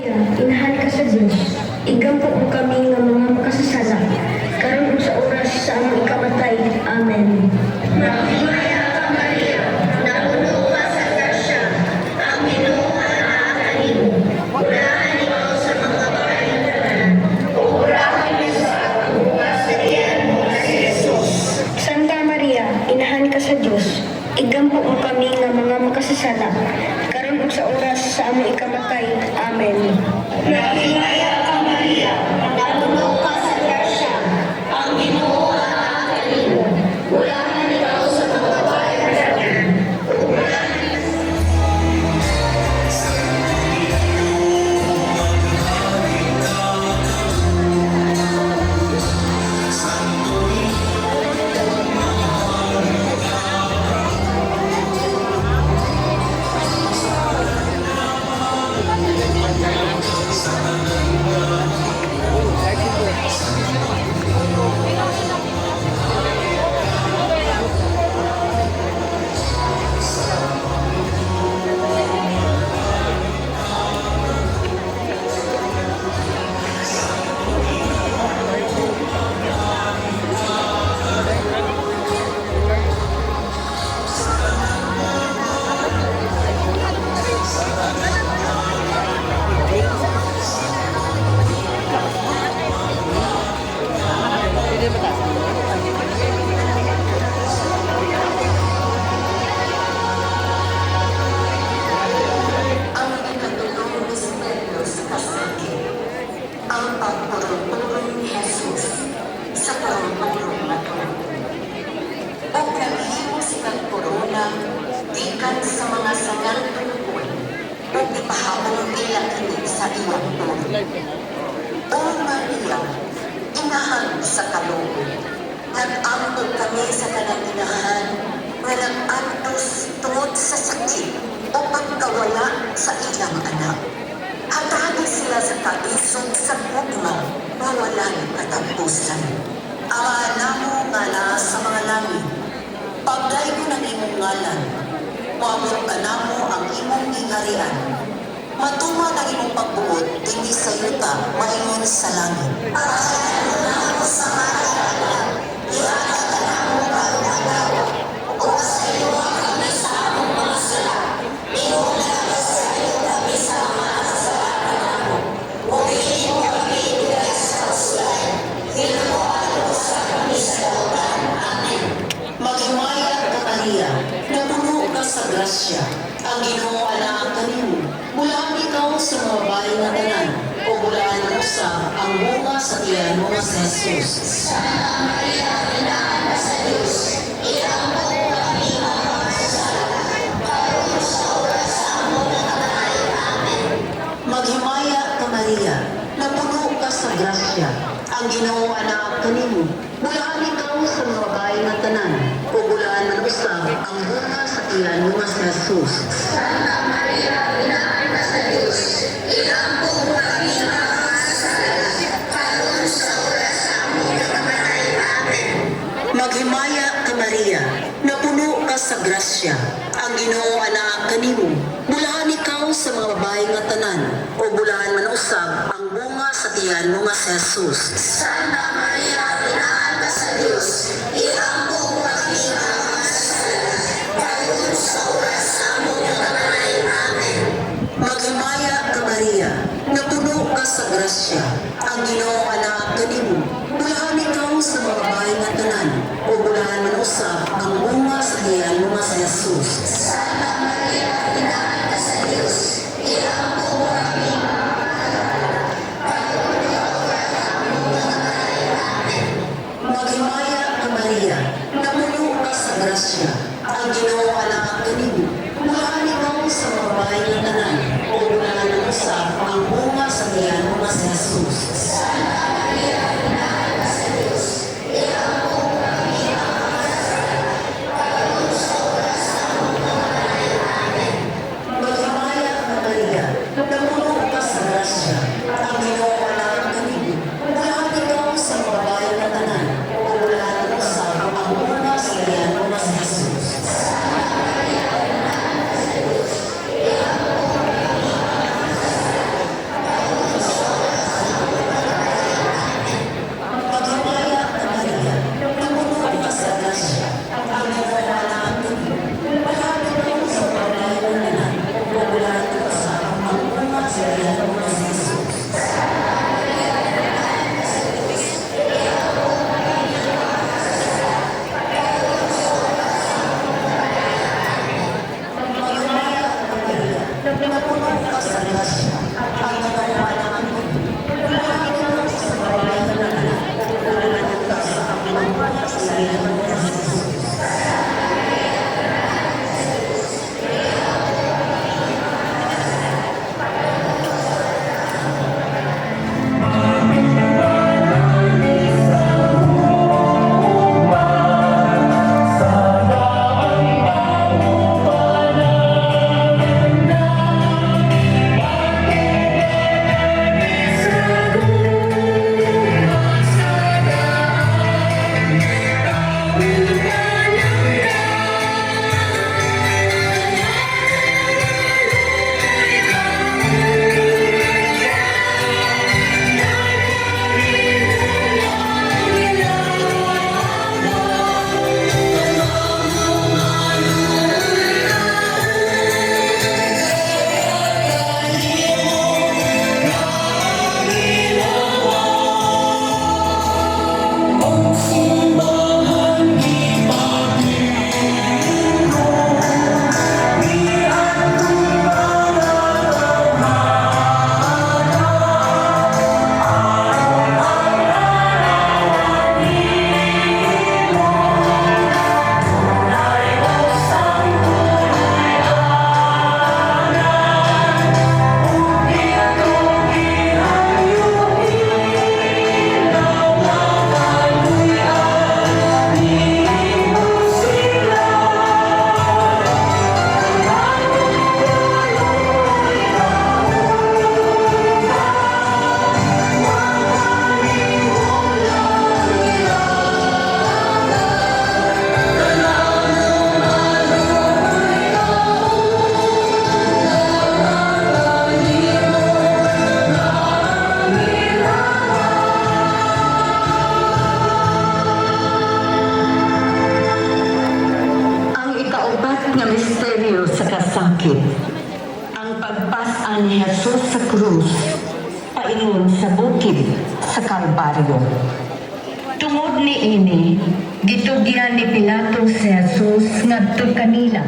Inahan ka sa Diyos, igampo mo kami nga mga makasasala, karon ug sa oras sa among ikamatay. Amen. Maghimaya ka, Maria, napuno ka sa grasya, ang Ginoo anaa kanimo. Urahan ikaw sa mga babaeng tanan, ug urahan niyo sa bukas sa tiyan mo nga si Jesus. Santa Maria, inahan ka sa Diyos, igampo mo kami nga mga makasasala, karon ug sa oras sa among ikamatay. Amen. Maghimaya ka, Maria, napuno ka sa grasya, ang Ginoo anaa kanimo. Urahan ikaw sa mga babaeng tanan, ug urahan ang pagpurong-purong ni Jesus sa purong-purong na tulong. O naghimo silang korona, ikan sa mga sangal tulukoy, o ipahabong ilang ini sa iyong tulong. O Maria, inahan sa kaloob, nag-ambog kami sa kanang inahan, nga nag-antos tungod sa sakit o pagkawala sa ilang anak. Hatagi sila sa kaisog sa gugma, mawalan katapusan. Ama namo nga na sa mga langit, pagdaygo ng imong ngalan, maabot ka namo ang imong gingarian. Matuma ng imong pagbuot, hindi sa yuta, maingon sa langit. Pagkakaan mo na ako sa maralaman, iwanan ka namo kaunagaw, o sa iyo kami sa among mga sala, iyong nalabas sa iyo kami sa mga Maghimaya ka, Maria, napuno ka sa grasya, ang Ginoo anaa kanimo. Bulaan ikaw sa mga bahay nga tanan, o bulaan mo sa ang bunga sa tiyan mo nga si Jesus. Santa Maria, inahan ka sa Diyos, ilampo kami ang makasasala, karon sa oras sa among ikamatay. Amen. Maghimaya ka, Maria, napuno ka sa grasya, ang Ginoo anaa kanimo. Bulaan ikaw sa mga bahay nga tanan, o bulaan man usab ang bunga sa tiyan mo nga si Jesus. Santa Maria, inahan ka sa Diyos, ilampo kami ang makasasala, karon sa oras sa among ikamatay. Amen. Maghimaya ka, Maria, napuno ka sa grasya, ang Ginoo anaa kanimo. Bulaan ikaw sa mga babae nga tanan, o bulaan man usab ang bunga sa tiyan mo nga si Jesus. Santa Maria, inahan ka sa Diyos, ilampo kami ang makasasala, karon sa oras sa among ikamatay. Amen. Maghimaya ka, Maria, napuno ka sa grasya, ang Ginoo anaa kanimo. Bulaan ikaw sa mga babae nga tanan, o bulaan man usab ang bunga sa tiyan mo nga si Jesus. Santa Maria, inahan ka sa Diyos, ilampo kami Maghimaya ka, Maria, napuno ka sa grasya, ang Ginoo anaa kanimo. Bulaan ikaw sa mga bahay nga tanan, o bulaan man usab ang bunga sa tiyan mo nga si Jesus. Santa Maria, inahan ka sa Diyos, ilampo kami ang makasasala, karon sa oras sa among ikamatay. Amen. Maghimaya ka, Maria, napuno ka sa grasya, ang Ginoo anaa kanimo. Bulaan ikaw sa mga bahay nga tanan, o bulaan man usab ang bunga sa tiyan mo nga si Jesus. Santa Maria, inahan ka sa Diyos, ilampo kami ang makasasala, ingon sa bukid sa Kalbaryo. Tungod ni ini, gitugyan ni Pilato si Jesus ngadto kanila.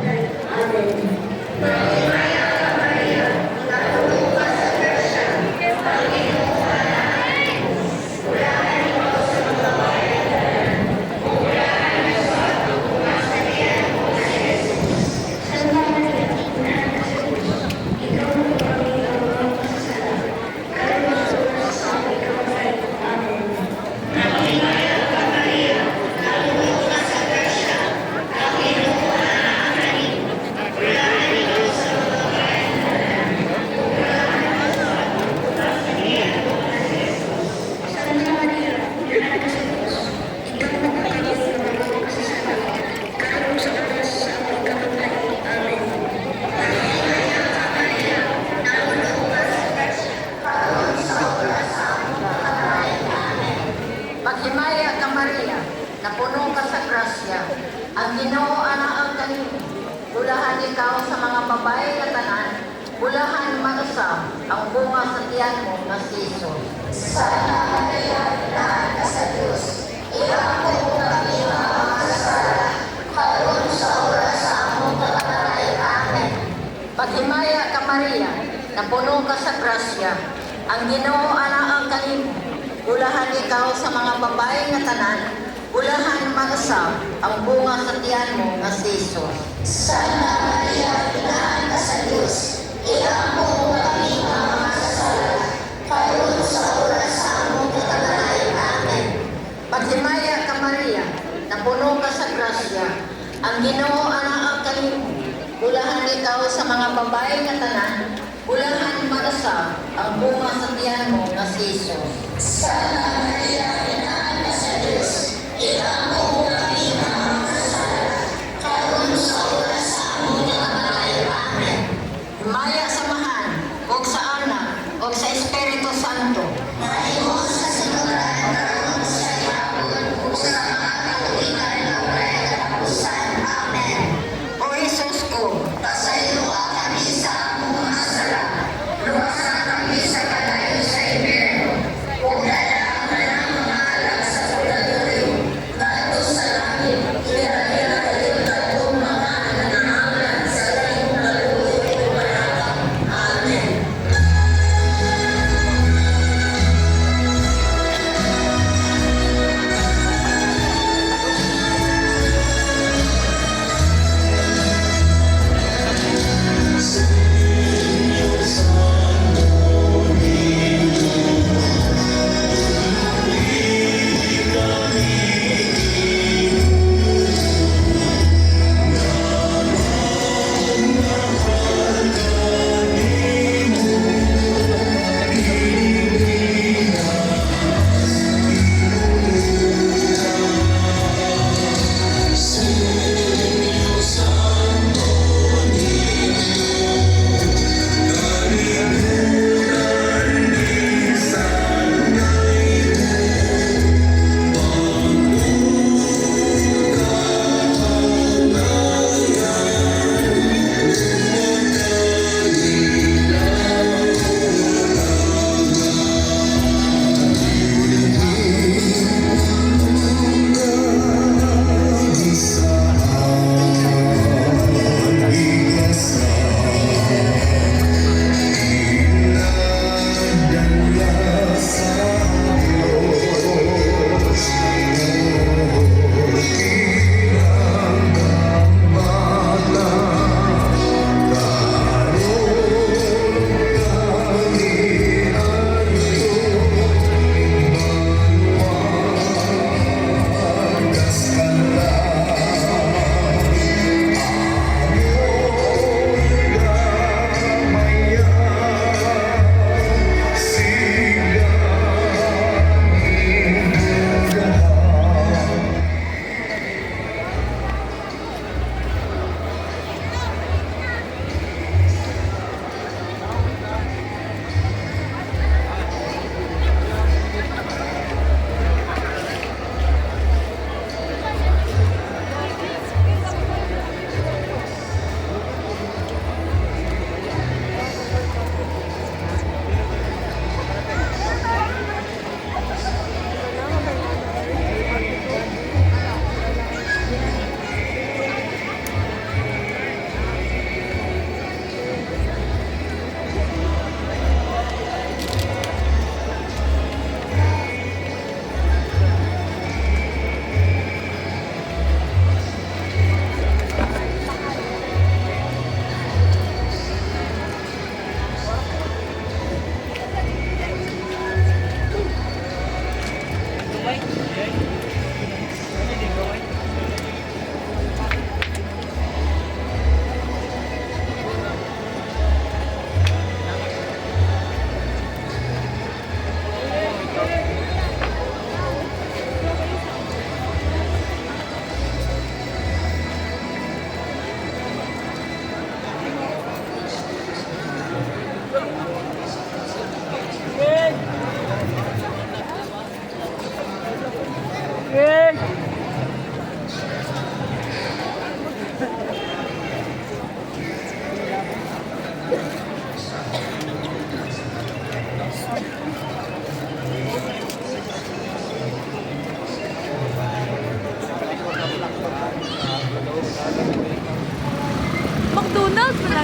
Maghimaya ka Maria, napuno ka sa grasya, ang Ginoo ana ang kanimo. Bulahan ikaw sa mga babae nga tanan, bulahan mausab ang bunga sa tiyan mo nga si Jesus. Sana Maria, inahan ka sa Diyos, iampo mo kami mga makasala, karon sa oras sa among pagkamatay. Amen. Maghimaya ka Maria, napuno ka sa grasya, ang Ginoo ana ang kanimo. Bulahan ikaw sa mga babae nga tanan, bulahan mausab ang bunga sa tiyan mo nga si Jesus. Sana Maria, inahan ka sa Diyos, iampo mo kami mga makasala, karon sa oras sa among pagkamatay. Amen. Maghimaya ka Maria, napuno ka sa grasya, ang Ginoo ana ang kanimo. Bulahan ikaw sa mga babae nga tanan, bulahan mausab ang bunga sa tiyan mo nga si Jesus. Sana Maria, inahan ka sa Diyos, iampo mo kami mga makasala, karon sa oras sa among pagkamatay. Amen. Maya sa Mahan, o sa Anak, o sa Espiritu Santo. Mahimo sa sinuran, karon sa ihapon, o sa mga katuigan na walay katapusan. Amen. O Jesus ko, pasayloa kami sa among mga sala, luwasan kami sa kalayo sa impyerno, ug dala ka ng mga alam sa purgatorio, ngadto sa langit, hira-hira kayo katong mga nanananglan sa layong kaluoy ug panatag. Amen.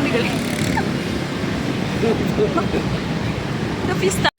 lang ni gali. Napista.